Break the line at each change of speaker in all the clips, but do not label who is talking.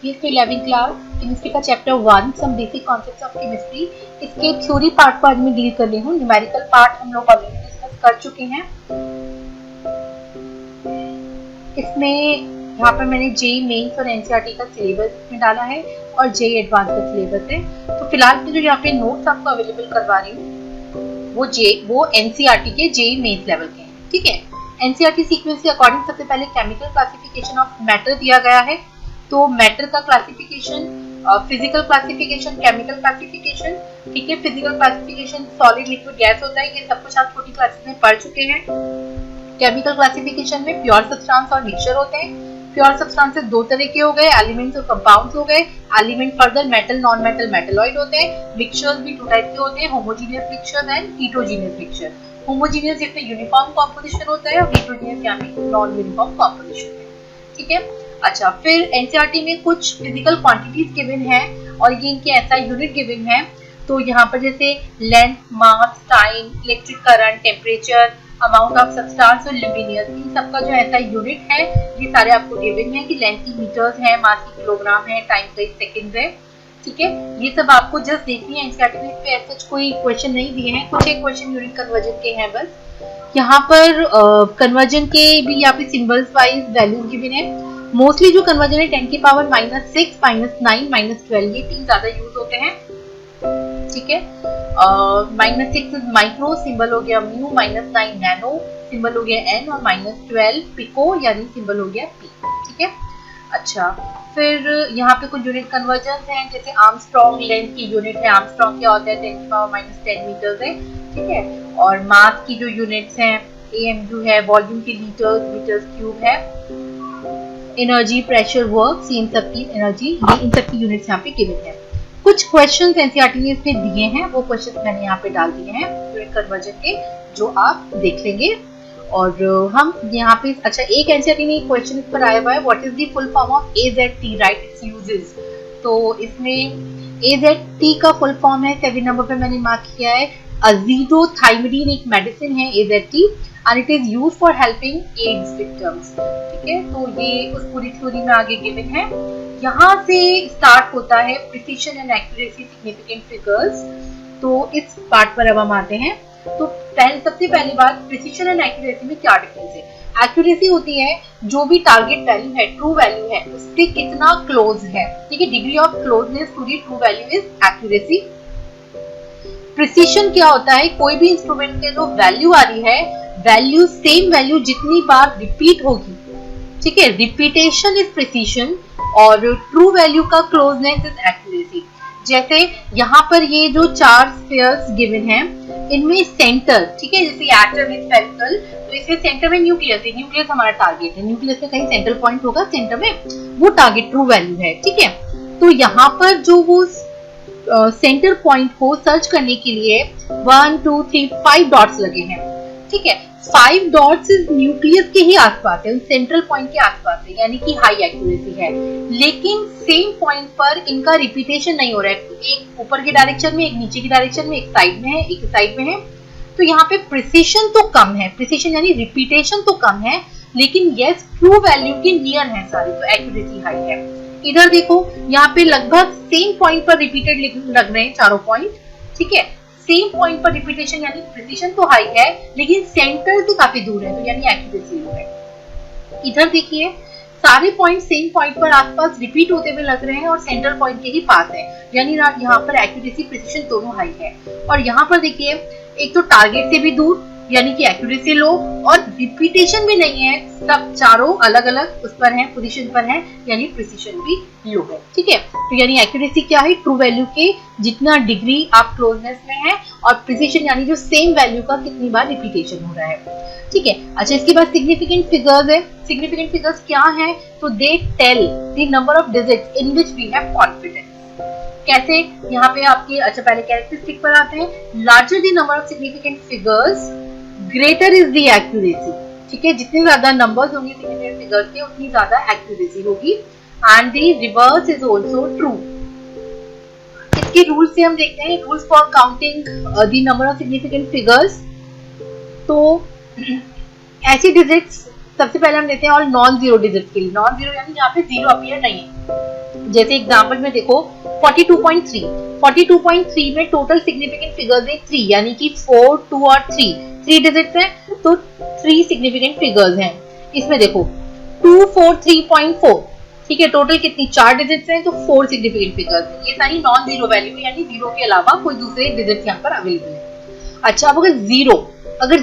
Chemistry 11th class, chemistry का chapter 1 some basic concepts of chemistry. इसके theory part को आज मैं डील कर रही हूँ। न्यूमेरिकल पार्ट हम लोग ऑलरेडी डिस्कस कर चुके हैं। इसमें यहाँ पर मैंने जेईई मेंस और एनसीईआरटी का सिलेबस में डाला है और जेईई एडवांस का सिलेबस है। तो फिलहाल जो यहाँ पे नोट्स आपको अवेलेबल करवा रही हूँ वो एनसीईआरटी के जेईई मेंस लेवल के हैं। ठीक है, एनसीईआरटी सीक्वेंस के अकॉर्डिंग सबसे पहले केमिकल क्लासिफिकेशन ऑफ मैटर दिया गया है। तो मैटर का classification, physical classification, chemical classification. ठीक है, physical classification solid liquid gas होता है, ये सब कुछ आप छोटी क्लासेस में पढ़ चुके हैं। केमिकल क्लासिफिकेशन में प्योर सब्सटेंस और मिक्सचर होते हैं। प्योर सब्सटेंसेस दो तरह के हो गए, एलिमेंट्स और कंपाउंड्स हो गए। Element further metal, non metal, metalloid होते हैं। मिक्सचर्स भी दो टाइप के होते हैं, homogeneous mixture and heterogeneous mixture. Homogeneous जिसमें यूनिफॉर्म कॉम्पोजिशन होता है और हेटेरोजेनियस यानी नॉन यूनिफॉर्म कॉम्पोजिशन है। ठीक है, अच्छा, फिर एनसीईआरटी में कुछ फिजिकल क्वांटिटीज गिवन है और ये इनके ऐसा यूनिट गिवन है। तो यहाँ पर जैसे length, mass, time, electric current, temperature, amount of substance और ल्यूमिनियस, इन सबका जो ऐसा यूनिट है ये सारे आपको गिवन है कि लेंथ की मीटर्स है, मास की किलोग्राम है, टाइम का सेकंड है। ठीक है, ये सब आपको जस्ट देखनी है। एनसीईआरटी में इस पे ऐसा कोई क्वेश्चन नहीं दिए हैं, कुछ एक क्वेश्चन यूनिट कन्वर्जन के हैं बस। यहाँ पर कन्वर्जन के भी यहाँ पे सिंबल्स वाइज वैल्यूज गिवन है। मोस्टली जो कन्वर्जन है 10 की पावर -6, -9, -12 ये तीन ज्यादा यूज होते हैं। ठीक है, -6 माइक्रो सिंबल हो गया म्यू, -9 नैनो सिंबल हो गया एन और -12 पिको यानी सिंबल हो गया पी। ठीक है, अच्छा, फिर यहाँ पे कुछ यूनिट कन्वर्जन हैं, जैसे आर्मस्ट्रॉन्ग लेंथ की यूनिट है। आर्मस्ट्रॉन्ग क्या होता है, 10 की पावर -10 मीटर्स है। ठीक है, और मास की जो यूनिट्स हैं एएमयू है, वॉल्यूम की मीटर्स क्यूब है, एनर्जी, प्रेशर, वर्क, इन सब की एनर्जी, ये इन सब की यूनिट्स यहाँ पे गिवन है। कुछ क्वेश्चंस एनसीईआरटी ने इसमें दिए हैं, वो क्वेश्चंस मैंने यहाँ पे डाल दिए हैं यूनिट कन्वर्जन के, जो आप देख लेंगे। और हम यहाँ पे, अच्छा, एक एनसीईआरटी ने क्वेश्चन इस पर आया हुआ है, what is the full form of AJT, right its uses. तो इसमें एजेटी का फुल फॉर्म है, 7 नंबर पे मैंने मार्क किया है, अजीडोथाइमिडीन एक मेडिसिन है AJT and it is used for helping AIDS victims। ठीक है, तो ये उस पूरी थ्योरी में आगे गिवन है। यहाँ से स्टार्ट होता है precision and accuracy significant figures. तो इस पार्ट पर अब हम आते हैं। तो सबसे पहली बात, प्रिसिशन एंड एक्यूरेसी में क्या डिफरेंस है। एक्यूरेसी होती है जो भी टारगेट वैल्यू है, ट्रू वैल्यू है, उससे कितना क्लोज है। ठीक है, degree of closeness to the true value is accuracy. Precision क्या होता है, कोई भी इंस्ट्रूमेंट के जो वैल्यू आ रही है, वैल्यू सेम वैल्यू जितनी बार रिपीट होगी। ठीक है, रिपीटेशन इज प्रिसिशन और ट्रू वैल्यू का क्लोजनेस इज एक्यूरेसी। जैसे यहाँ पर ये जो 4 स्फीयर्स गिवन हैं, इनमें सेंटर, ठीक है, जैसे एटम इज स्फेरिकल, तो इसमें सेंटर में न्यूक्लियस है, न्यूक्लियस हमारा टारगेट है, न्यूक्लियस में कहीं सेंट्रल पॉइंट होगा सेंटर में, वो टारगेट ट्रू वैल्यू है। ठीक है, तो यहाँ पर जो वो सेंटर पॉइंट को सर्च करने के लिए 1 2 3 5 डॉट्स लगे हैं। ठीक है, 5 डॉट्स इस न्यूक्लियस के ही आसपास है, सेंट्रल पॉइंट के आसपास है, यानी कि हाई एक्यूरेसी है। लेकिन सेम पॉइंट पर इनका रिपीटेशन नहीं हो रहा है, एक ऊपर की डायरेक्शन में, एक नीचे की डायरेक्शन में, एक साइड में है, एक साइड में है। तो यहाँ पे प्रिसिशन तो कम है, प्रिसिशन यानी रिपीटेशन तो कम है, लेकिन यस ट्रू वैल्यू के नियर है सारी, तो एक्यूरेसी हाई है। इधर देखो, यहाँ पे लगभग सेम पॉइंट पर रिपीटेड लग रहे हैं चारों पॉइंट। ठीक है, सेम पॉइंट पर रिपीटेशन यानी प्रिसिशन तो हाई है, लेकिन सेंटर से काफी दूर है, तो यानी एक्यूरेसी लो है। इधर देखिए, सारे पॉइंट सेम पॉइंट पर आसपास रिपीट होते हुए लग रहे हैं और सेंट्रल पॉइंट के ही पास है, यानी यहाँ पर एक्यूरेसी प्रिसिशन दोनों हाई है। और यहाँ पर देखिए, एक तो टारगेट से भी दूर यानी कि एक्यूरेसी लो, और रिपीटेशन भी नहीं है, सब चारों अलग अलग उस पर है, पोजीशन पर है, यानी प्रिसिशन भी लो है। ठीक है, तो यानी एक्यूरेसी क्या है, ट्रू वैल्यू के जितना डिग्री आप क्लोजनेस में है, और प्रिसिशन यानी जो सेम वैल्यू का कितनी बार रिपीटेशन हो रहा है। ठीक है, अच्छा, इसके बाद सिग्निफिकेंट फिगर्स है। सिग्निफिकेंट फिगर्स क्या है, तो they tell the number of digits in which we have confidence. कैसे, यहाँ पे आपके, अच्छा, पहले कैरेक्टरिस्टिक पर आते हैं। Larger the number of significant figures, greater is the accuracy. ठीक है, जितने ज्यादा नंबर्स होंगे सिग्निफिकेंट फिगर्स के, उतनी ज्यादा एक्यूरेसी होगी। And the reverse is also true. इसके रूल से हम देखते हैं, rules for counting the number of significant figures. तो ऐसी डिजिट्स सबसे पहले हम लेते हैं और नॉन जीरो डिजिट्स के लिए। नॉन जीरो यानी जहाँ पे जीरो अपीयर नहीं है, जैसे एग्जांपल में देखो 42.3 में टोटल सिग्निफिकेंट फिगर्स है 3, यानी कि 4, 2 और 3 डिजिट्स हैं, तो 3 सिग्निफिकेंट फिगर्स हैं। इसमें देखो 243.4, ठीक है, टोटल कितनी 4 डिजिट्स हैं, तो 4 सिग्निफिकेंट फिगर्स हैं। ये सारी नॉन जीरो वैल्यू यानी जीरो के अलावा कोई दूसरे डिजिट यहाँ पर अवेलेबल है। अच्छा, अब अगर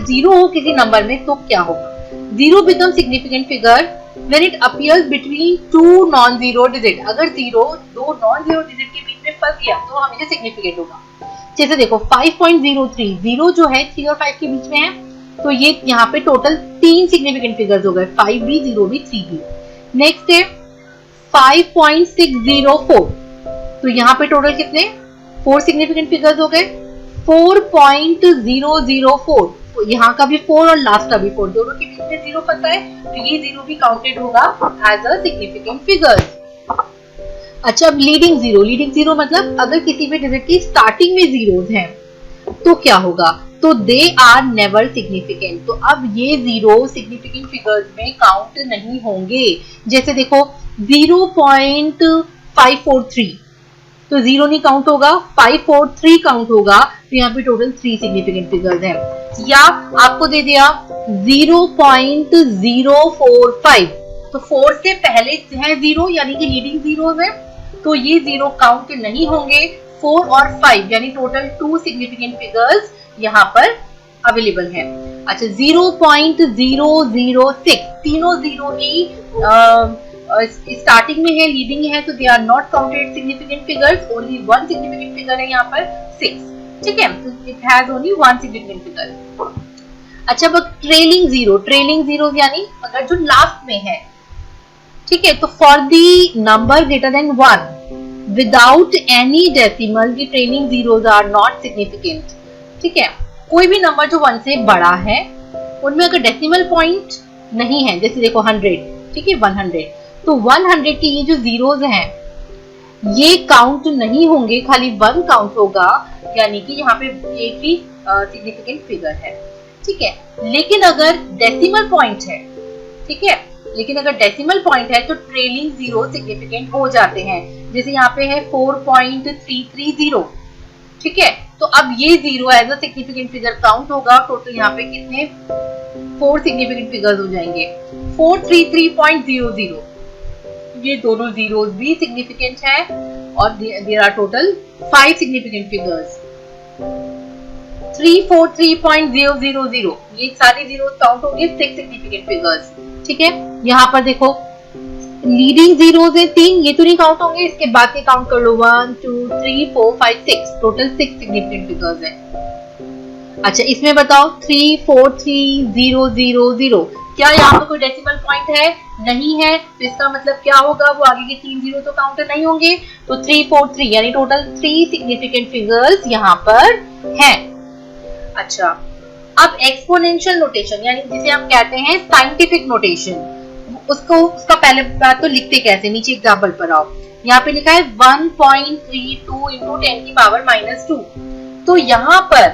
जीरो हो किसी नंबर में तो क्या होगा? Zero become significant figure when it appears between two non-zero digit। अगर जीरो दो non-zero digit के बीच में फंस गया तो हमेशा सिग्निफिकेंट होगा। जैसे देखो 5.03, जीरो जो है 3 और 5 के बीच में है, तो ये यहाँ पे टोटल 3 सिग्निफिकेंट फिगर्स हो गए, 5 भी, 0 भी, 3 भी। नेक्स्ट है 5.604, तो यहाँ पे टोटल कितने 4 सिग्निफिकेंट फिगर्स हो गए। 4.004, तो यहाँ का भी 4 और लास्ट का भी 4, दोनों के बीच में जीरो फंसा है, तो ये जीरो भी काउंटेड होगा एज अ सिग्निफिकेंट फिगर। अच्छा, अब लीडिंग जीरो मतलब अगर किसी भी डिजिट की स्टार्टिंग में जीरोस हैं तो क्या होगा? तो दे आर नेवर सिग्निफिकेंट, तो अब ये जीरो सिग्निफिकेंट फिगर्स में काउंट नहीं होंगे। जैसे देखो 0.543, तो जीरो नहीं काउंट होगा, 543 काउंट होगा, तो यहाँ पे टोटल 3 सिग्निफिकेंट फिगर्स हैं। या आपको दे दिया 0.045, तो 4 से पहले है जीरो यानी कि लीडिंग जीरो है, तो ये जीरो काउंट नहीं होंगे। 4 और 5 यानी टोटल 2 सिग्निफिकेंट फिगर्स यहाँ पर अवेलेबल है। अच्छा, 0.006, तीनों जीरो ही स्टार्टिंग में है, लीडिंग है, तो they are not counted significant figures, only 1 significant figure है यहाँ पर 6, ठीक है, it has only 1 significant figure. अच्छा, अब ट्रेलिंग जीरो यानी अगर जो लास्ट में है, ठीक है, तो for the number greater than 1 without any decimal the trailing zeros are not significant, ठीक है। कोई भी नंबर जो 1 से बड़ा है उनमें अगर डेसिमल पॉइंट नहीं है, जैसे देखो 100, ठीक है, 100, तो 100 के ये जो जीरोस हैं ये काउंट नहीं होंगे, खाली 1 काउंट होगा, यानी कि यहाँ पे एक ही सिग्निफिकेंट फिगर है, ठीक है। लेकिन अगर डेसिमल पॉइंट है, ठीक है, लेकिन अगर डेसिमल पॉइंट है तो ट्रेलिंग जीरो सिग्निफिकेंट हो जाते हैं। जैसे यहाँ पे है 4.330, ठीक है, तो अब ये zero as a significant figure count होगा। टोटल यहाँ पे कितने 4 सिग्निफिकेंट फिगर्स हो जाएंगे। 433.00, ये दोनों जीरोस भी सिग्निफिकेंट है, और there are total 5 significant figures. 343.000, ये सारे जीरोस काउंट होंगे 6 सिग्निफिकेंट फिगर्स, ठीक है। यहाँ पर देखो लीडिंग जीरोस है 3, ये तो नहीं काउंट होंगे, इसके बाद के काउंट कर लो 1 2 3 4 5 6, टोटल 6 सिग्निफिकेंट फिगर्स है। अच्छा, इसमें बताओ 343.000, क्या यहाँ पर कोई डेसिमल पॉइंट है? नहीं है, तो इसका मतलब क्या होगा? वो आगे के 3 जीरो तो काउंट नहीं होंगे, तो 343 यानी टोटल 3 सिग्निफिकेंट फिगर्स यहाँ पर हैं। अच्छा, अब एक्सपोनेंशियल नोटेशन यानी जिसे हम कहते हैं साइंटिफिक नोटेशन, उसका पहले बात तो लिखते कैसे, नीचे एग्जांपल पर आओ। यहाँ पे लिखा है 1.32 इंटू 10 की पावर -2, तो यहाँ पर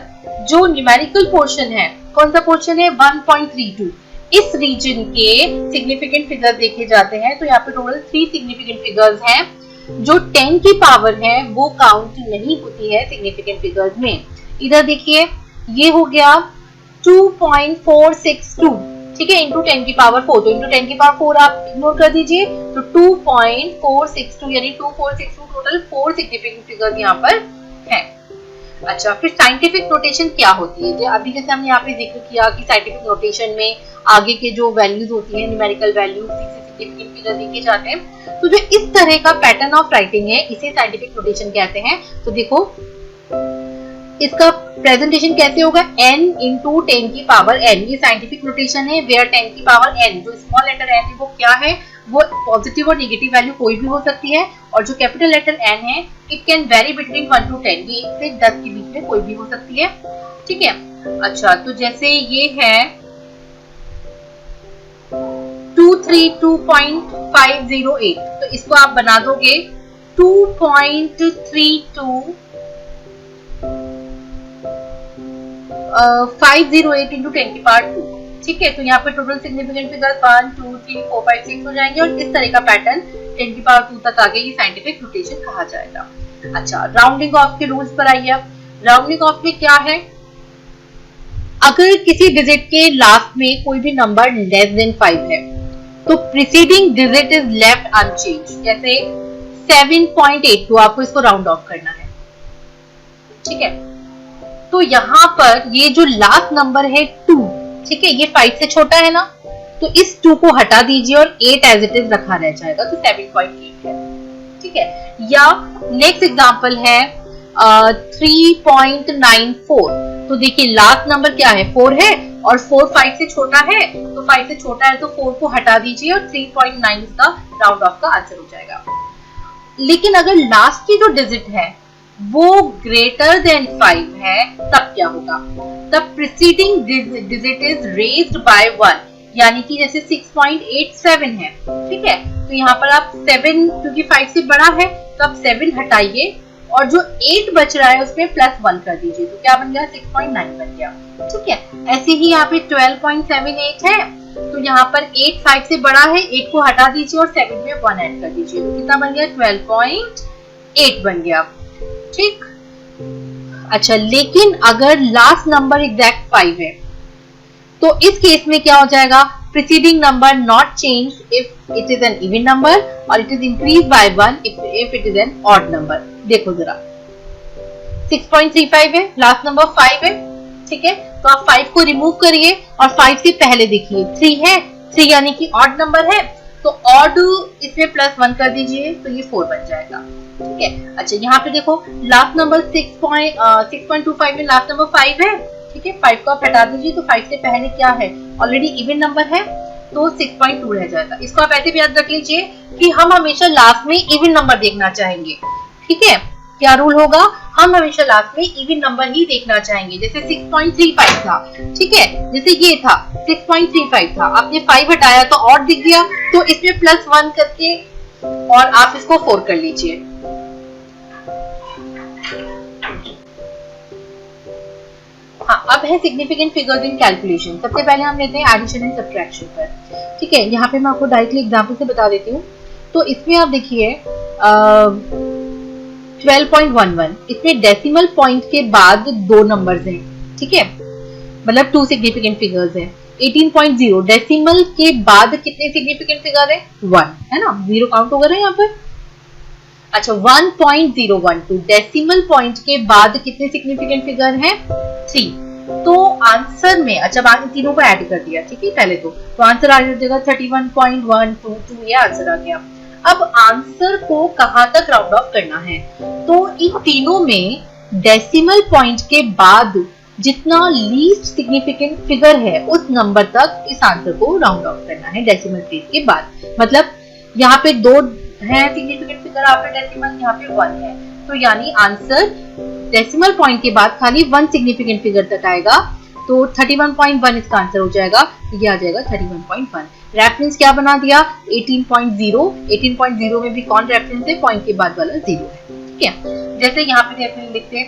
जो न्यूमेरिकल पोर्शन है, कौन सा पोर्शन है? 1.32, इस रीजन के सिग्निफिकेंट फिगर देखे जाते हैं, तो यहाँ पे टोटल 3 सिग्निफिकेंट फिगर्स हैं। जो 10 की पावर है वो काउंट नहीं होती है सिग्निफिकेंट फिगर्स में। इधर देखिए, ये हो गया 2.462, ठीक है, इंटू 10 की पावर 4, तो इंटू 10 की पावर 4 आप इग्नोर कर दीजिए, तो 2.462 यानी 2462 टोटल 4 सिग्निफिकेंट फिगर्स यहाँ पर हैं। अच्छा, फिर साइंटिफिक नोटेशन क्या होती है? अभी जैसे हमने यहाँ पे जिक्र किया कि साइंटिफिक नोटेशन में आगे के जो वैल्यूज होती हैं, न्यूमेरिकल वैल्यूज, सिग्निफिकेंट फिगर देखे जाते हैं, तो जो इस तरह का पैटर्न ऑफ राइटिंग है इसे साइंटिफिक नोटेशन कहते हैं। तो देखो इसका प्रेजेंटेशन कैसे होगा? n इंटू 10 की पावर n, ये साइंटिफिक नोटेशन है, वेयर 10 की पावर n, जो स्मॉल लेटर n है वो क्या है? वो पॉजिटिव और नेगेटिव वैल्यू कोई भी हो सकती है, और जो कैपिटल लेटर n है it can very between 1 to 10, ये 1 से 10 के बीच में कोई भी हो सकती है, ठीक है। अच्छा, तो जैसे ये है 232.508, तो इसको आप बना दोगे 2.32 इंटू 10 की पावर 2, ठीक है। तो यहाँ पे टोटल सिग्निफिकेंट फिगर 1 2 3 4 5 6 हो जाएंगे, और इस तरह का पैटर्न 10 की पावर 2 तक आ गए, ये साइंटिफिक नोटेशन कहा जाएगा। अच्छा, राउंडिंग ऑफ के रूल्स पर आइए। अब राउंडिंग ऑफ में क्या है, अगर किसी डिजिट के लास्ट में कोई भी नंबर लेस देन 5 है तो preceding digit is left unchange. जैसे 7.8, तो आपको इसको राउंड ऑफ करना है, ठीक है। तो यहाँ पर ये जो लास्ट नंबर है 2, ठीक है, ये 5 से छोटा है ना, तो इस 2 को हटा दीजिए और 8 एज इट इज रखा रह जाएगा, तो 7.8 है, ठीक है। या नेक्स्ट एग्जांपल है 3.94, तो देखिए लास्ट नंबर क्या है, 4 है और 4 5 से छोटा है, तो 5 से छोटा है तो 4 को हटा दीजिए और 3.9 का राउंड ऑफ का आंसर हो जाएगा। लेकिन अगर लास्ट की जो डिजिट है वो ग्रेटर देन 5 है, तब क्या होगा, तब preceding digit is raised bye 1, यानी कि जैसे 6.87 है, ठीक है, तो यहाँ पर आप 7, क्योंकि 5 से बड़ा है तो आप 7 हटाइए और जो 8 बच रहा है उसमें +1 कर दीजिए, तो क्या बन गया, 6.9 बन गया, ठीक है। ऐसे ही यहाँ पे 12.78 है, तो यहाँ पर 8 5 से बड़ा है, 8 को हटा दीजिए और 7 में 1 ऐड कर दीजिए, तो कितना बन गया, 12.8 बन गया, ठीक। अच्छा, लेकिन अगर लास्ट नंबर एग्जैक्ट 5 है तो इस केस में क्या हो जाएगा, preceding number not change if it is an even number और it is increase by 1 if it is an odd number. देखो जरा, 6.35 है, लास्ट नंबर 5 है, ठीक है, तो आप 5 को रिमूव करिए और 5 से पहले देखिए 3 है, 3 यानी कि ऑड नंबर है, तो ऑड इसमें +1 कर दीजिए तो ये 4 बन जाएगा, ठीक है। अच्छा, यहाँ पे देखो लास्ट नंबर 6.25 में लास्ट नंबर 5 है, ठीक है, 5 को आप हटा दीजिए तो 5 से पहले क्या है, ऑलरेडी इवन नंबर है, तो 6.2 रह जाएगा। इसको आप ऐसे भी याद रख लीजिए कि हम हमेशा लास्ट में इवन नंबर देखना चाहेंगे, ठीक है। क्या रूल होगा, हम हमेशा लास्ट में इवन नंबर ही देखना चाहेंगे। जैसे 6.35 था, ठीक है, जैसे ये था 6.35 था, आपने 5 हटाया तो और दिख गया, तो इसमें +1 करके और आप इसको 4 कर लीजिए। हाँ, अब है सिग्निफिकेंट फिगर्स इन कैलकुलेशन। सबसे पहले हम लेते हैं एडिशन एंड सब्ट्रैक्शन पर, ठीक है। यहाँ पे मैं आपको डायरेक्टली एग्जांपल से बता देती हूँ। तो इसमें आप देखिए 12.11, इसमें डेसिमल पॉइंट के बाद 2 नंबर्स हैं, ठीक है, मतलब 2 सिग्निफिकेंट फिगर्स हैं। 18.0, डेसिमल के बाद कितने सिग्निफिकेंट फिगर है, 1 है ना, 0 काउंट हो गया यहाँ पर। अच्छा, 1.012, डेसिमल पॉइंट के बाद कितने सिग्निफिकेंट फिगर हैं, 3। तो आंसर में, अच्छा बाकी तीनों को ऐड कर दिया, ठीक है, पहले तो आंसर आ जाएगा 31.122, ये आंसर आ गया। अब आंसर को कहां तक राउंड ऑफ करना है, तो इन तीनों में डेसिमल पॉइंट के बाद जितना लीस्ट सिग्निफिकेंट फिगर है उस नंबर तक इस आंसर को राउंड ऑफ करना है डेसिमल प्लेस के बाद। मतलब यहाँ पे 2 है सिग्निफिकेंट फिगर आफ्टर डेसिमल, यहाँ पे 1 है, तो यानी आंसर डेसिमल पॉइंट के बाद खाली 1 सिग्निफिकेंट फिगर तक आएगा, तो 31.1 इसका आंसर हो जाएगा, ये आ जाएगा 31.1। रेफरेंस क्या बना दिया, 18.0, 18.0 में भी कौन रेफरेंस है, पॉइंट के बाद वाला 0 है, ठीक है। जैसे यहाँ पे रेफरेंस लिखते हैं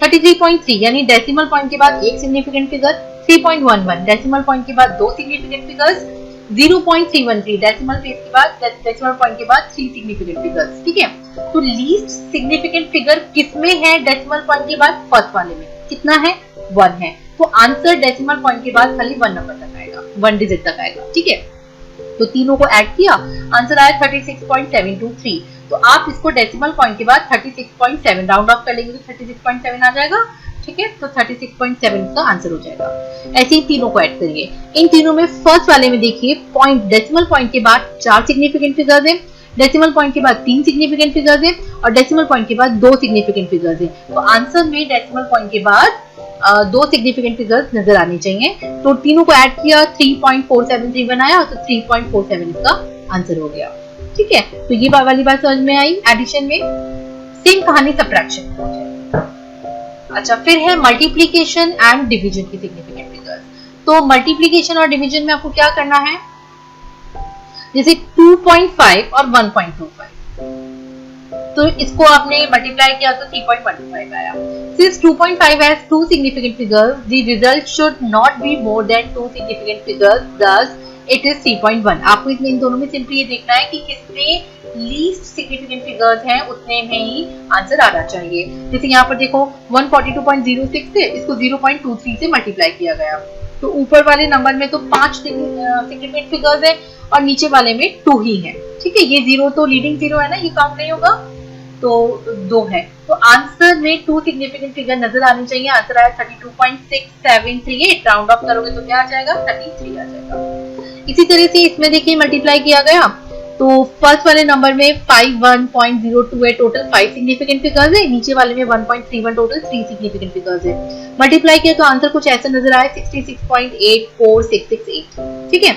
33.3, यानी डेसिमल पॉइंट के बाद 1 सिग्निफिकेंट फिगर, 3.11 डेसिमल पॉइंट के बाद 2 सिग्निफिकेंट फिगर्स, 0.313 डेसिमल प्लेस के बाद, डेसिमल पॉइंट के बाद 3 सिग्निफिकेंट फिगर्स, ठीक है। तो लीस्ट सिग्निफिकेंट फिगर किसमें है डेसिमल पॉइंट के बाद, फर्स्ट वाले में कितना है, 1 है, तो आंसर डेसिमल पॉइंट के बाद खाली 1 नंबर तक आएगा, 1 डिजिट तक आएगा, ठीक है। तो तीनों को ऐड किया, आंसर आया 36.723। तो आप इसको डेसिमल पॉइंट के बाद 36.7 राउंड ऑफ कर लेंगे तो 36.7 आ जाएगा, ठीक है, तो 36.7 का आंसर हो जाएगा। ऐसे ही तीनों को ऐड करिए। इन तीनों में फर्स्ट वाले में देखिए पॉइंट, डेसिमल पॉइंट के बाद 4 सिग्निफिकेंट फिगर्स हैं, डेसिमल पॉइंट के बाद 3 सिग्निफिकेंट फिगर्स हैं और डेसिमल पॉइंट के बाद 2 सिग्निफिकेंट फिगर्स हैं। तो आंसर में डेसिमल पॉइंट के बाद 2 सिग्निफिकेंट फिगर्स नजर आने चाहिए। तो तीनों को ऐड किया, 3.473 बनाया, तो 3.47 इसका आंसर हो गया, ठीक है। तो ये वाली बात समझ में आई एडिशन में। सेम कहानी सब्ट्रैक्शन में हो जाएगी। अच्छा, फिर है मल्टीप्लिकेशन एंड डिवीजन की सिग्निफिकेंट फिगर्स। तो मल्टीप्लिकेशन और डिवीजन में आपको क्या करना है, जैसे 2.5 और 1.25, तो इसको आपने मल्टीप्लाई किया तो 3.15 आया। Since 2.5 has 2 significant figures, the result should not be more than 2 significant figures, thus it is 3.1। आपको इसमें इन दोनों में सिंपली ये देखना है कि किसने लीस्ट सिग्निफिकेंट फिगर्स हैं उतने में ही आंसर आना चाहिए। जैसे यहाँ पर देखो 142.06 से इसको 0.23 से मल्टीप्लाई किया गया, तो ऊपर वाले नंबर में तो 5 सिग्निफिकेंट फिगर्स है और नीचे वाले में 2 ही है। ठीक है, ये 0 तो लीडिंग 0 है ना, ये काउंट नहीं होगा, तो 2 है। तो आंसर में 2 सिग्निफिकेंट फिगर नजर आनी चाहिए। आंसर आया 32.6738, राउंड ऑफ करोगे तो क्या आ जाएगा, 33 आ जाएगा। इसी तरह से इसमें देखिए मल्टीप्लाई किया गया, तो फर्स्ट वाले नंबर में 51.02 है, टोटल 5 सिग्निफिकेंट फिगर्स है, नीचे वाले में 1.31, टोटल 3 सिग्निफिकेंट फिगर्स है। मल्टीप्लाई किया तो आंसर कुछ ऐसा नजर आया 66.84668। ठीक है,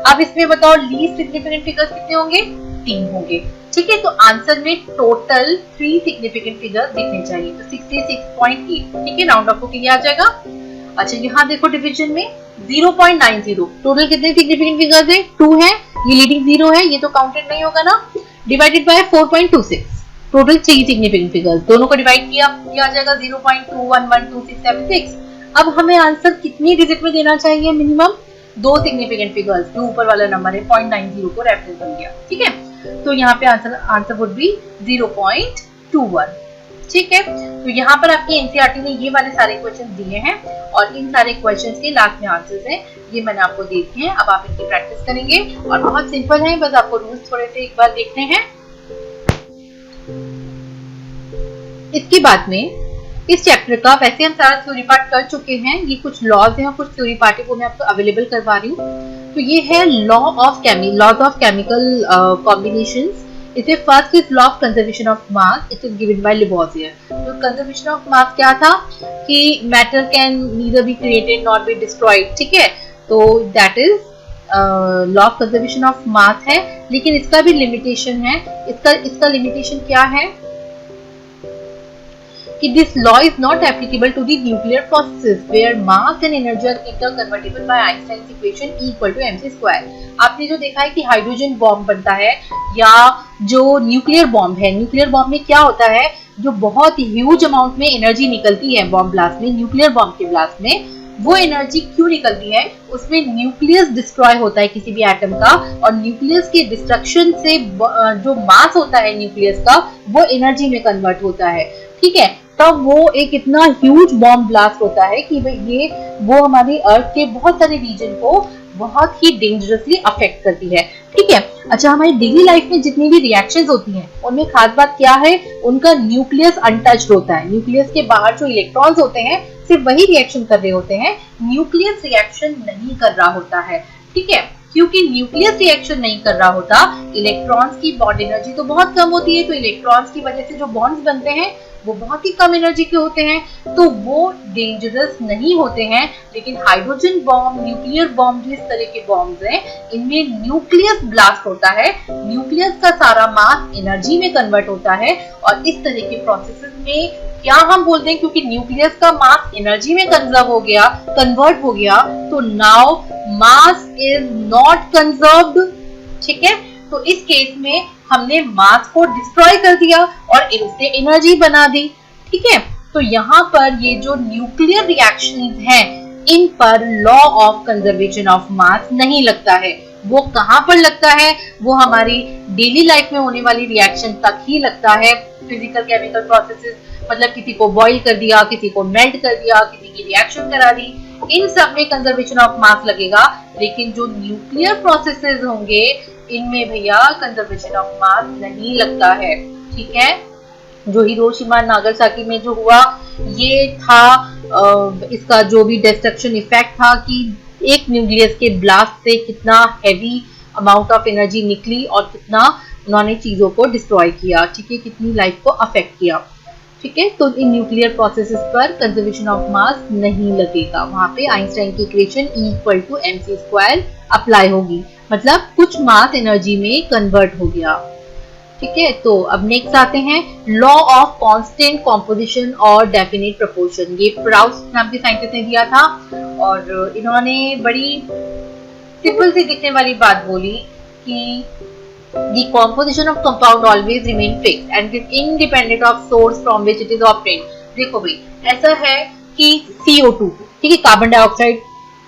अब इसमें बताओ लीस्ट सिग्निफिकेंट फिगर्स कितने होंगे, 3 होंगे। ठीक है, तो आंसर में टोटल 3 सिग्निफिकेंट फिगर्स दिखने चाहिए, तो 66.8। ठीक है, राउंड ऑफ होके ये आ जाएगा। अच्छा, यहाँ देखो डिवीजन में 0.90, टोटल कितने सिग्निफिकेंट फिगर्स है, 2 है, ये लीडिंग 0 है, ये तो काउंटेड नहीं होगा ना, divided by 4.26, total 3 significant figures, दोनों को डिवाइड किया, ये आ जाएगा 0.21126676। अब हमें आंसर कितनी डिजिट में देना चाहिए, मिनिमम 2 सिग्निफिकेंट फिगर्स, जो ऊपर वाला नंबर है 0.90 को रेफरेंस बन गया। ठीक है, तो यहाँ पे आंसर वुड बी 0.21। ठीक है, तो यहाँ पर आपकी एनसीईआरटी ने ये वाले सारे क्वेश्चन दिए हैं और इन सारे क्वेश्चंस के लास्ट में आंसर्स हैं, ये मैंने आपको दे दिए हैं। अब आप इनकी प्रैक्टिस करेंगे और बहुत सिंपल है, बस आपको रूल्स थोड़े से एक बार देखने हैं। इसके बाद में इस चैप्टर का वैसे हम सारा थ्योरी पार्ट कर चुके हैं, ये कुछ लॉज हैं और कुछ थ्योरी पार्ट है वो मैं आपको अवेलेबल करवा रही हूँ। तो ये है लॉज ऑफ केमिकल कॉम्बिनेशंस। इसमें first is law of conservation of mass, it is given by Lavoisier. तो कंजर्वेशन ऑफ मास क्या था कि matter can neither be created not be destroyed. ठीक है, तो that is law of conservation of mass है, लेकिन इसका भी लिमिटेशन है। इसका लिमिटेशन क्या है कि this law is not applicable to the nuclear processes where mass and energy are interconvertible by Einstein's equation equal to mc²। आपने जो देखा है कि हाइड्रोजन बॉम्ब बनता है या जो न्यूक्लियर बॉम्ब है, न्यूक्लियर बॉम्ब में क्या होता है, जो बहुत ह्यूज अमाउंट में एनर्जी निकलती है बॉम्ब ब्लास्ट में, न्यूक्लियर बॉम्ब के ब्लास्ट में, वो एनर्जी क्यों निकलती है, उसमें न्यूक्लियस डिस्ट्रॉय होता है किसी भी एटम का, और न्यूक्लियस के डिस्ट्रक्शन से जो मास होता है न्यूक्लियस का वो एनर्जी में कन्वर्ट होता है। ठीक है, तब वो एक इतना ह्यूज बॉम्ब ब्लास्ट होता है कि ये वो हमारी अर्थ के बहुत सारे रीजन को बहुत ही डेंजरसली अफेक्ट करती है। ठीक है, अच्छा, हमारी डेली लाइफ में जितनी भी रिएक्शंस होती हैं उनमें खास बात क्या है, उनका न्यूक्लियस अनटच्ड होता है। न्यूक्लियस के बाहर जो इलेक्ट्रॉन्स होते हैं सिर्फ वही रिएक्शन कर रहे होते हैं, न्यूक्लियस रिएक्शन नहीं कर रहा होता है। ठीक है, क्योंकि न्यूक्लियस रिएक्शन नहीं कर रहा होता, इलेक्ट्रॉन्स की बॉन्ड एनर्जी तो बहुत कम होती है, तो इलेक्ट्रॉन्स की वजह से जो बॉन्ड्स बनते हैं वो बहुत ही कम एनर्जी के होते हैं, तो वो डेंजरस नहीं होते हैं। लेकिन हाइड्रोजन बॉम्ब, न्यूक्लियर बॉम्ब, जिस तरह के बॉम्ब्स हैं, इनमें न्यूक्लियस ब्लास्ट होता है, न्यूक्लियस का सारा मास एनर्जी में कन्वर्ट होता है, और इस तरह के प्रोसेसेस में क्या हम बोलते हैं, क्योंकि न्यूक्लियस का मास एनर्जी में कन्वर्ट हो गया, तो now mass is not conserved. ठीक है, तो इस केस में हमने मास को डिस्ट्रॉय कर दिया और इनसे एनर्जी बना दी। ठीक है, तो यहाँ पर ये जो न्यूक्लियर रिएक्शंस हैं, इन पर लॉ ऑफ कंजर्वेशन ऑफ मास नहीं लगता है। वो कहाँ पर लगता है, वो हमारी डेली लाइफ में होने वाली रिएक्शन तक ही लगता है। फिजिकल केमिकल प्रोसेसेस, मतलब किसी को बॉइल कर दिया, किसी को मेल्ट कर दिया, किसी की रिएक्शन करा दी, इन सब में कंजर्वेशन ऑफ मास लगेगा। लेकिन जो न्यूक्लियर प्रोसेसेस होंगे इनमें भैया कंजर्वेशन ऑफ मास नहीं लगता है। ठीक है, जो हिरोशिमा नागासाकी में जो हुआ ये था, इसका जो भी डिस्ट्रक्शन इफेक्ट था कि एक न्यूक्लियस के ब्लास्ट से कितना हैवी अमाउंट ऑफ एनर्जी निकली और कितना उन्होंने चीजों को डिस्ट्रॉय किया। ठीक है, कितनी लाइफ को अफेक्ट किया। ठीक है, तो इन न्यूक्लियर प्रोसेसेस पर कंजर्वेशन ऑफ मास नहीं लगेगा, वहां पे आइंस्टाइन की इक्वेशन E = mc² अप्लाई होगी, मतलब कुछ मास एनर्जी में कन्वर्ट हो गया। ठीक है, तो अब नेक्स्ट आते हैं लॉ ऑफ कांस्टेंट कॉम्पोजिशन और डेफिनेट प्रोपोर्शन। ये प्राउस्ट नाम के साइंटिस्ट ने दिया था और इन्होंने बड़ी सिंपल सी दिखने वाली बात बोली कि the composition of compound always remain fixed and is independent of source from which it is obtained। देखो भाई, ऐसा है कि CO2, ठीक है, कार्बन डाइऑक्साइड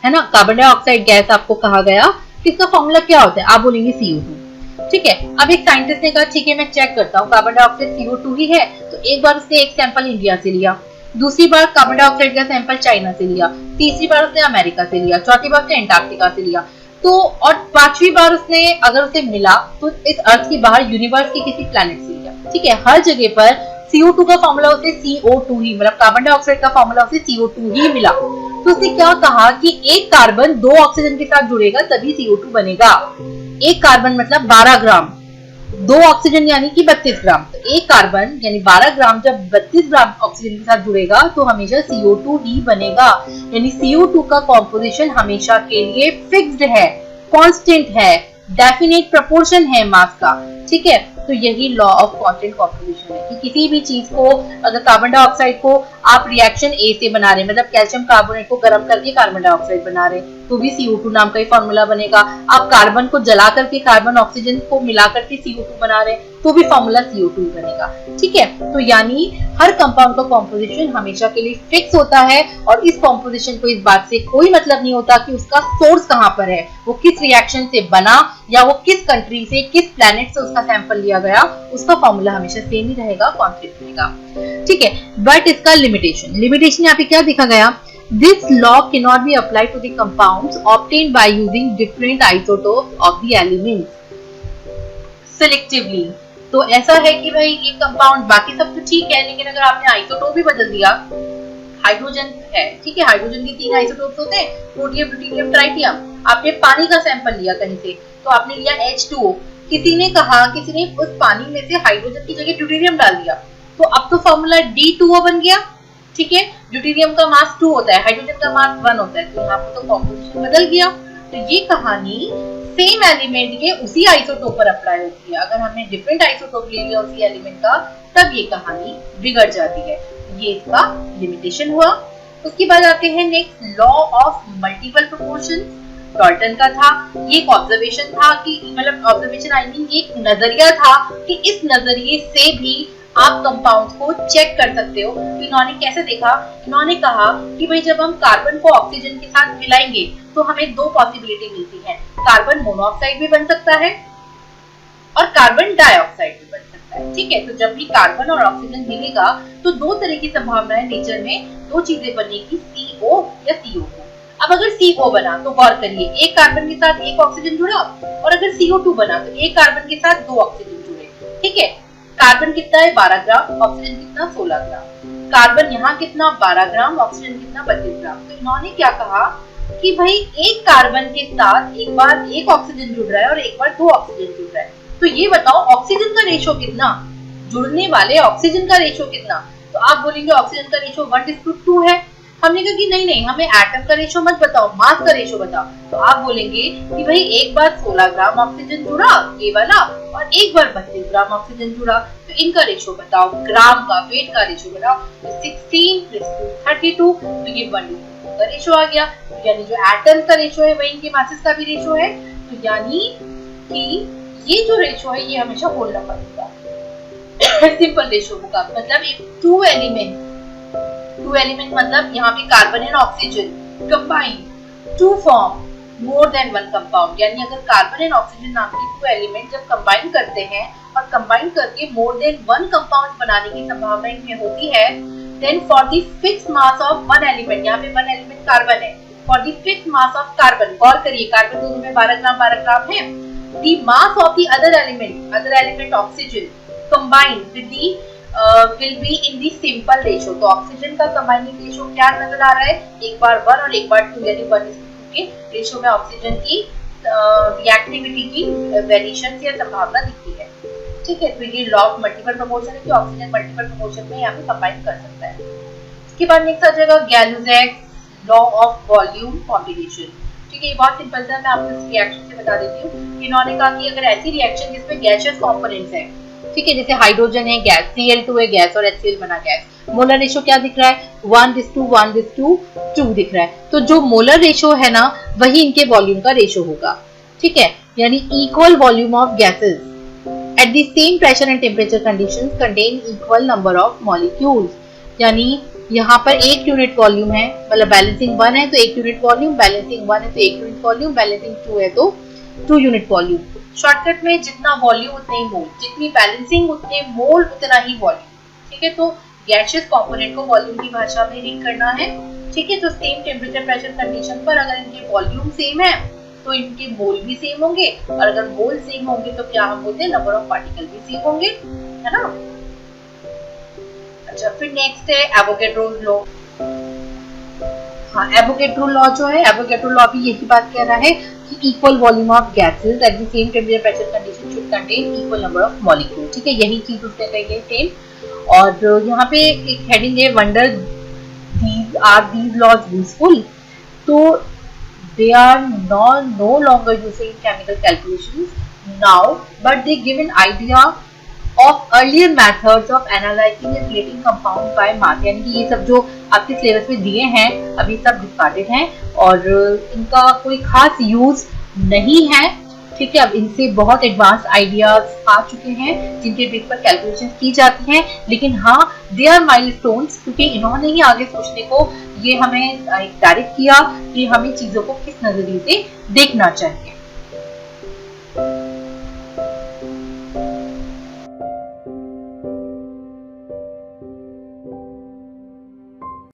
है ना, कार्बन डाइऑक्साइड गैस आपको कहा गया, इसका फॉर्मूला क्या होता है, आप बोलेंगे CO2। ठीक है, अब एक साइंटिस्ट ने कहा ठीक है मैं चेक करता हूँ, कार्बन डाइऑक्साइड CO2 ही है। तो एक बार उसने एक सैंपल इंडिया से लिया, दूसरी बार कार्बन डाइऑक्साइड का सैंपल चाइना से लिया, तीसरी बार उसने अमेरिका से लिया, चौथी बार उसने एंटार्क्टिका से लिया। तो और पांचवी बार उसने अगर उसे मिला तो इस अर्थ के बाहर यूनिवर्स के किसी प्लैनेट से लिया। ठीक है, हर जगह पर CO2 का फॉर्मूला उसे CO2 ही, मतलब कार्बन डाइऑक्साइड का फॉर्मूला उसे CO2 ही मिला। तो उसने क्या कहा कि एक कार्बन 2 ऑक्सीजन के साथ जुड़ेगा तभी CO2 बनेगा। एक कार्बन मतलब 12 ग्राम, 2 ऑक्सीजन यानी कि 32 ग्राम। तो एक कार्बन यानी 12 ग्राम जब 32 ग्राम ऑक्सीजन के साथ जुड़ेगा तो हमेशा CO2 ही बनेगा। यानी CO2 का कॉम्पोजिशन हमेशा के लिए फिक्स्ड है, कांस्टेंट है, डेफिनेट प्रोपोर्शन है मास का। ठीक है, तो यही लॉ ऑफ कांस्टेंट कॉम्पोजिशन है कि किसी भी चीज को, अगर कार्बन डाइऑक्साइड को आप रिएक्शन ए से बना रहे हैं, मतलब कैल्शियम कार्बोनेट को गर्म करके कार्बन डाइऑक्साइड बना रहे हैं, तो भी CO2 नाम का ही फॉर्मूला बनेगा। आप कार्बन को जला करके कार्बन ऑक्सीजन को मिला करके CO2 बना रहे हैं तो भी फॉर्मूला CO2 बनेगा। ठीक है, तो यानी हर कंपाउंड का कॉम्पोजिशन हमेशा के लिए फिक्स होता है और इस कॉम्पोजिशन को इस बात से कोई मतलब नहीं होता कि उसका सोर्स कहां पर है, वो किस रिएक्शन से बना या वो किस कंट्री से, किस प्लैनेट से उसका सैंपल लिया गया, उसका फॉर्मूला हमेशा सेम ही रहेगा, कांस्टेंट रहेगा। ठीक है, बट इसका लिमिटेशन यहाँ पे क्या दिखा गया, This law cannot be applied to the compounds obtained by using different isotopes of the elements selectively। तो ऐसा है कि भाई ये कंपाउंड बाकी सब तो ठीक है, लेकिन अगर आपने आइसोटोप भी बदल दिया, हाइड्रोजन है, ठीक है, हाइड्रोजन के 3 आइसोटोप्स होते हैं, प्रोटियम, ड्यूटेरियम, ट्राइटियम। आपने पानी का सैंपल लिया कहीं से, तो आपने लिया H2O, किसी ने उस पानी में से हाइड्रोजन की जगह ड्यूटेरियम डाल दिया, तो अब तो फॉर्मूला D2O बन गया। ठीक है, ड्यूटेरियम का मास 2 होता है, हाइड्रोजन का मास 1 होता है, तो यहाँ पर तो कॉम्पोजिशन बदल गया। तो ये कहानी सेम एलिमेंट के उसी आइसोटोप पर अप्लाई होती है। अगर हमने डिफरेंट आइसोटोप ले लिया उसी एलिमेंट का, तब ये कहानी बिगड़ जाती है। ये इसका लिमिटेशन हुआ। उसके बाद आते हैं next, law of multiple proportion. Dalton का था, ये एक ऑब्जर्वेशन था कि, मतलब ऑब्जर्वेशन आई मीन ये एक नजरिया था कि इस नजरिए से भी आप कंपाउंड्स को चेक कर सकते हो। तो इन्होंने कैसे देखा, इन्होंने कहा कि भाई जब हम कार्बन को ऑक्सीजन के साथ मिलाएंगे तो हमें 2 पॉसिबिलिटी मिलती है, कार्बन मोनोऑक्साइड भी बन सकता है और कार्बन डाइऑक्साइड भी बन सकता है। ठीक है, तो जब भी कार्बन और ऑक्सीजन मिलेगा तो 2 तरह की संभावनाएं नेचर में, 2 चीजें बनेगी, CO या CO2। अब अगर CO बना तो गौर करिए, एक कार्बन के साथ एक ऑक्सीजन जुड़ा, और अगर CO2 बना तो एक कार्बन के साथ 2 ऑक्सीजन जुड़े। ठीक है, कार्बन कितना है 12 ग्राम, ऑक्सीजन कितना 16 ग्राम। कार्बन यहाँ कितना 12 ग्राम, ऑक्सीजन कितना 32 ग्राम। तो इन्होंने क्या कहा कि भाई एक कार्बन के साथ एक बार एक ऑक्सीजन जुड़ रहा है और एक बार 2 ऑक्सीजन जुड़ रहा है, तो ये बताओ ऑक्सीजन का रेशो कितना, जुड़ने वाले ऑक्सीजन का रेशो कितना। तो आप बोलेंगे ऑक्सीजन का रेशो 1:2 है। हमने कहा कि नहीं हमें एटम का रेशो मत बताओ, मास का रेशो बताओ। तो आप बोलेंगे कि भाई एक बार 16 ग्राम ऑक्सीजन जुड़ा ये वाला, और एक बार 32 ग्राम ऑक्सीजन जुड़ा, तो इनका रेशो बताओ, ग्राम का, वेट का रेशो बताओ। तो 16 + 32, तो ये 1:2 का रेशो आ गया। तो यानी जो एटम्स का रेशो है वही इनके मासेस का भी रेशो है। तो यानी कि ये जो रेशो है ये हमेशा होल नंबर होगा, सिंपल रेशो होगा। मतलब एक 2 एलिमेंट मतलब यहाँ पे carbon and oxygen combine to form more than 1 compound. यानी अगर कार्बन एंड ऑक्सीजन नाम के 2 एलिमेंट जब कंबाइन करते हैं और कंबाइन करके मोर देन 1 कंपाउंड बनाने की संभावना इनमें होती है, then for the fixed mass of 1 element, यहाँ पे 1 एलिमेंट कार्बन है, for the fixed mass of carbon, गौर करिए कार्बन दोनों में 12 ग्राम है, the mass of the other element oxygen combined with the will be in the simple ratio। तो oxygen का कंबाइनिंग रेशो क्या नजर आ रहा है, एक बार 1 और एक बार 2, यानी 1:2 के रेशो में ऑक्सीजन की रिएक्टिविटी की वेरिएशन या संभावना दिखती है। ठीक है, तो ये लॉ ऑफ मल्टीपल प्रोपोर्शन है कि ऑक्सीजन मल्टीपल प्रोपोर्शन में यहाँ पे कंबाइन कर सकता है। इसके बाद नेक्स्ट आ जाएगा गैलुजैक्स लॉ ऑफ वॉल्यूम कॉम्बिनेशन। ठीक है, ये बहुत सिंपल था, मैं आपको इस रिएक्शन से बता देती हूँ। इन्होंने कहा कि अगर ऐसी रिएक्शन जिसमें गैसियस कंपोनेंट्स है, ठीक है, जैसे हाइड्रोजन है गैस, Cl2 है गैस और HCl बना गैस, मोलर रेशो क्या दिख रहा है 1:1:2 दिख रहा है। तो जो मोलर रेशो है ना वही इनके वॉल्यूम का रेशो होगा। ठीक है, यानी equal volume of gases at the same pressure and temperature conditions contain equal number of molecules. यानी यहाँ पर 1 यूनिट वॉल्यूम है, मतलब बैलेंसिंग 1 है तो 1 यूनिट वॉल्यूम, बैलेंसिंग 1 है तो 1 यूनिट वॉल्यूम, बैलेंसिंग 2 है तो 2 यूनिट वॉल्यूम। शॉर्टकट में जितना वॉल्यूम उतने ही मोल, जितनी बैलेंसिंग उतने मोल उतना ही वॉल्यूम। ठीक है, तो गैसियस कंपोनेंट को वॉल्यूम की भाषा में रीड करना है। ठीक है, तो सेम टेम्परेचर प्रेशर कंडीशन पर अगर इनके वॉल्यूम सेम है तो इनके मोल भी सेम होंगे, और अगर मोल सेम होंगे तो क्या हम बोलते हैं, नंबर ऑफ पार्टिकल भी सेम होंगे, है ना। अच्छा, फिर नेक्स्ट है एवोगैड्रो लॉ। हाँ, एवोगैड्रो लॉ जो है, एवोगैड्रो लॉ भी यही बात कह रहा है कि equal volume of gases at the same temperature pressure condition should contain equal number of molecule. ठीक है, यही चीज उसने कही है सेम। और यहाँ पे एक हेडिंग है, wonder these are these laws useful? So they are no longer used in chemical calculations now, but they give an idea of earlier methods of analyzing and relating compounds by mass। यानी कि ये सब जो आपके syllabus में दिए हैं अभी सब डिस्कार्डेड हैं और इनका कोई खास यूज नहीं है। ठीक है, अब इनसे बहुत एडवांस आइडियाज आ चुके हैं जिनके बेस पर कैलकुलेशन की जाती हैं, लेकिन हाँ दे आर माइलस्टोन्स, क्योंकि इन्होंने ही आगे सोचने को ये हमें डायरेक्ट किया कि हमें चीजों को किस नजरिए से देखना चाहिए।